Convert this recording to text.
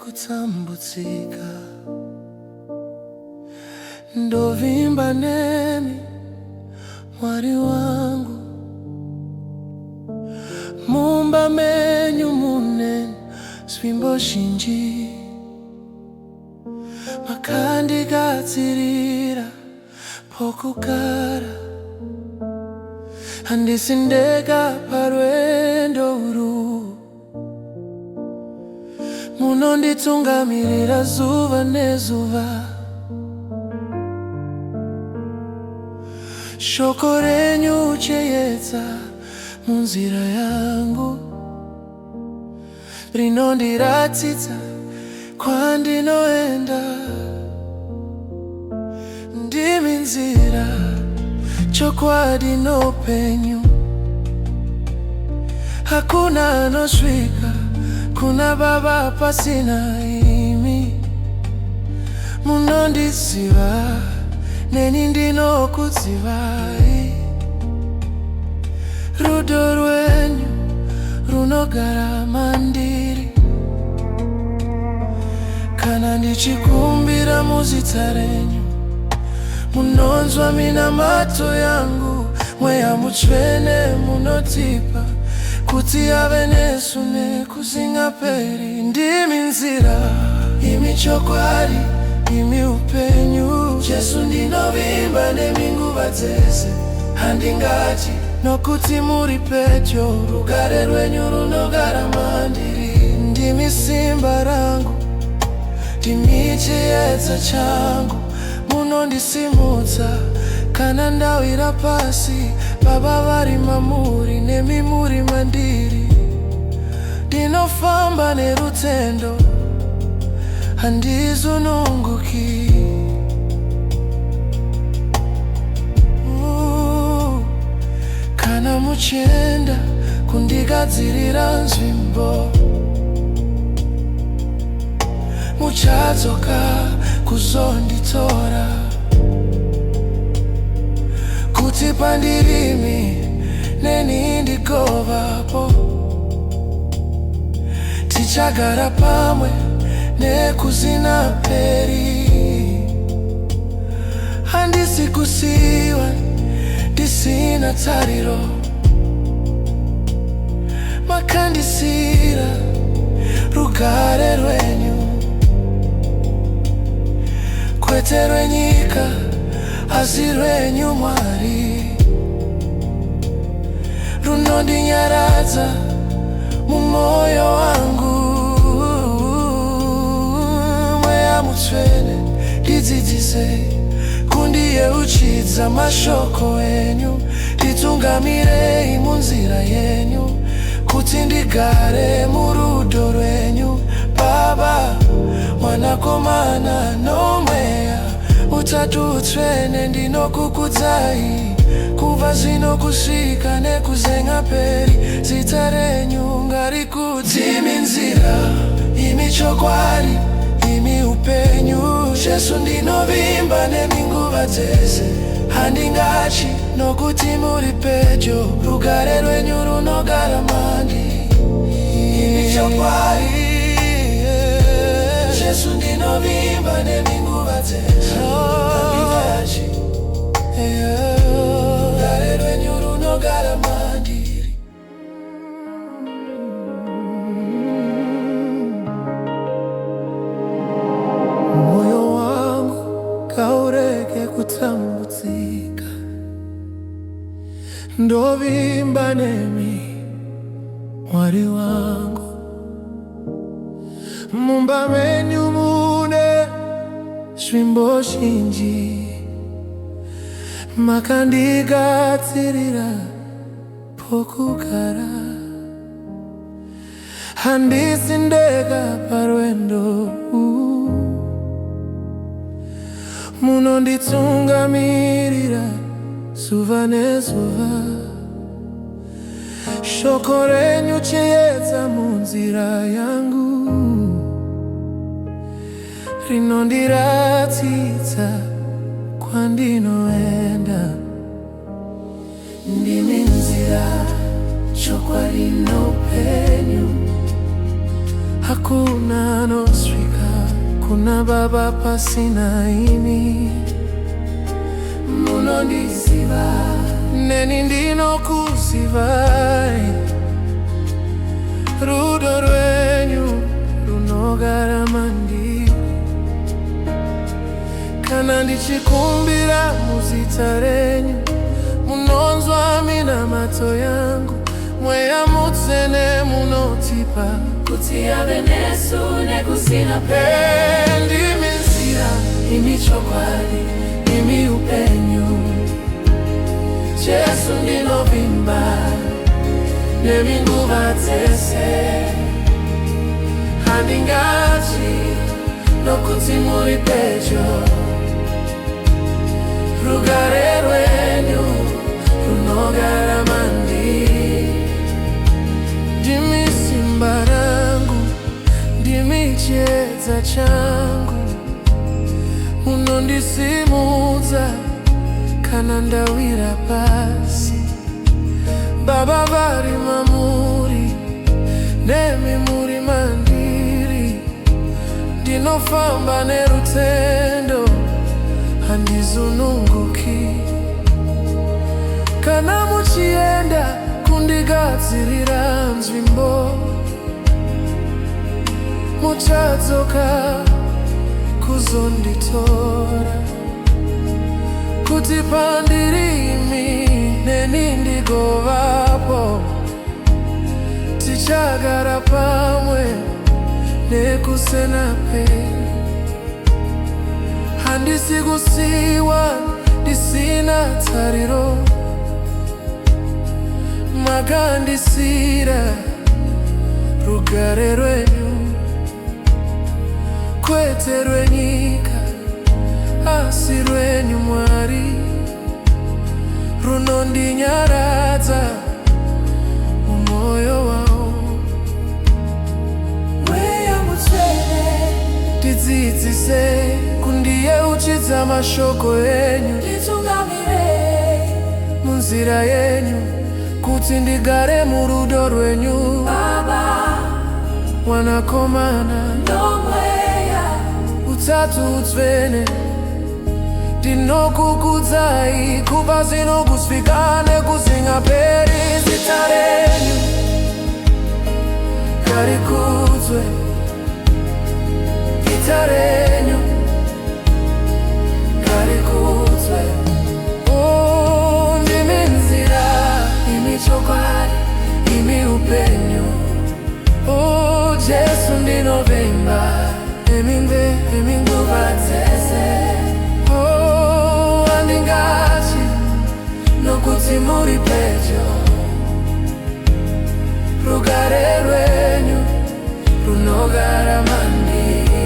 kutambudzika. Ndovimba nemi Mwari wangu, mumba menyu munene swimbo shinji, makandigatsirira pokugara, handisindega parwendo uru, munonditungamirira zuva nezuva. Shoko renyu cheyedza munzira yangu, rinondiratidza kwandinoenda. Ndimi nzira, chokwadi noupenyu, hakuna anosvika kuna Baba pasina imi. Munondiziva neni ndinokudzivai, rudo rwenyu runogara mandiri. Kana ndichikumbira muzita renyu, munonzwa minamato yangu. Mweya mutsvene munotipa kuti ave nesu nekusingaperi. Ndimi nzira, imi chokwadi, imi upenyu. Jesu ndinovimba nemi nguva dzese, handingati nokuti muri pedyo. Rugare rwenyu runogara mandiri. Ndimi simba rangu, ndimi chiyedza changu, munondisimudza kana ndawira pasi. Baba vari mamuri, nemi muri mandiri. Ndinofamba nerutendo, handizununguki. Kana muchenda kundigadzirira nzvimbo, muchadzoka kuzonditora. Kuti pandirimi neni ndigovapo, tichagara pamwe nekusinaperi. Handisi kusiyiwa ndisina tariro, makandisira rugare rwenyu. Kwete rwenyika asi rwenyu Mwari, runondinyaradza mumoyo wangu. Mweya mutsvene ndidzidzise kundiyeuchidza mashoko enyu. Nditungamirei munzira yenyu, kuti ndigare murudo rwenyu. Baba, Mwanakomana noMweya Utatu Utsvene, ndinokukudzai kubva zvino kusvika nekuzengaperi. Zita renyu ngarikudzwe. Imi nzira, imi chokwadi, imi upenyu. Jesu ndinovimba nemi nguva dzese, handingatyi nokuti muri pedyo. Rugare rwenyu runogara mandiri. Imi chokwadi, Jesu ndinovimba nemi nguva dzese, handingatyi. Rugare rwenyu runogara mandiri. Moyo wangu kaureke kutambudzika, ndovimba nemi Mwari wangu. Mumba menyu mune swimbo shinji, makandigatsirira pokugara. Handisindega parwendo, munonditungamirira zuva nezuva. Shoko renyu chiyedza munzira yangu, rinondiratidza kwandinoenda. Ndimi nzira, chokwadi noupenyu, hakuna noswika, kuna Baba pasina ini. Munondisiva neni ndinokusivai, rudo rwenyu runogara mandiri. Kana ndichikumbira muzita renyu, munonzwa minamato yangu. Mweya mutsene munotipa kuti ave nesu nekusina pe. Ndimi nzira, imi chokwadi, imi upenyu. Jesu ndinovimba nemi nguva dzese. Handingatyi nokuti muri pedyo, rugare rwenyu runogara mandiri. Ndimi simba rangu, ndimi chiedza changu, munondisimudza kana ndawira pasi. Baba vari mamuri, nemi muri mandiri. Ndinofamba nerutendo, handizununguki. Kana muchienda kundigadzirira nzvimbo, muchadzoka kuzonditora. Kuti pandirimi neni ndigovapo, tichagara pamwe nekusenaperi. Handisi kusiwa ndisina tariro, makandisira rugare rwenyu. Kwete rwenyika asi rwenyu Mwari, runondinyaradza mumwoyo wangu. Mweya mutsvene ndidzidzise kundiyeuchidza mashoko enyu. nditungamire munzira yenyu, kuti ndigare murudo rwenyu. Baba Mwanakomana nomweya utatu utsvene, ndinokukudzai kubva zvino kusvika nekusingaperi. Zita renyu ngarikudzwe, zita renyu ngarikudzwe. Ndimi nzira, imi chokwadi, imi upenyu. Jesu ndinovimba emi nguva dzese. Handingatyi nokuti muri pedyo, rugare rwenyu runogara mandiri.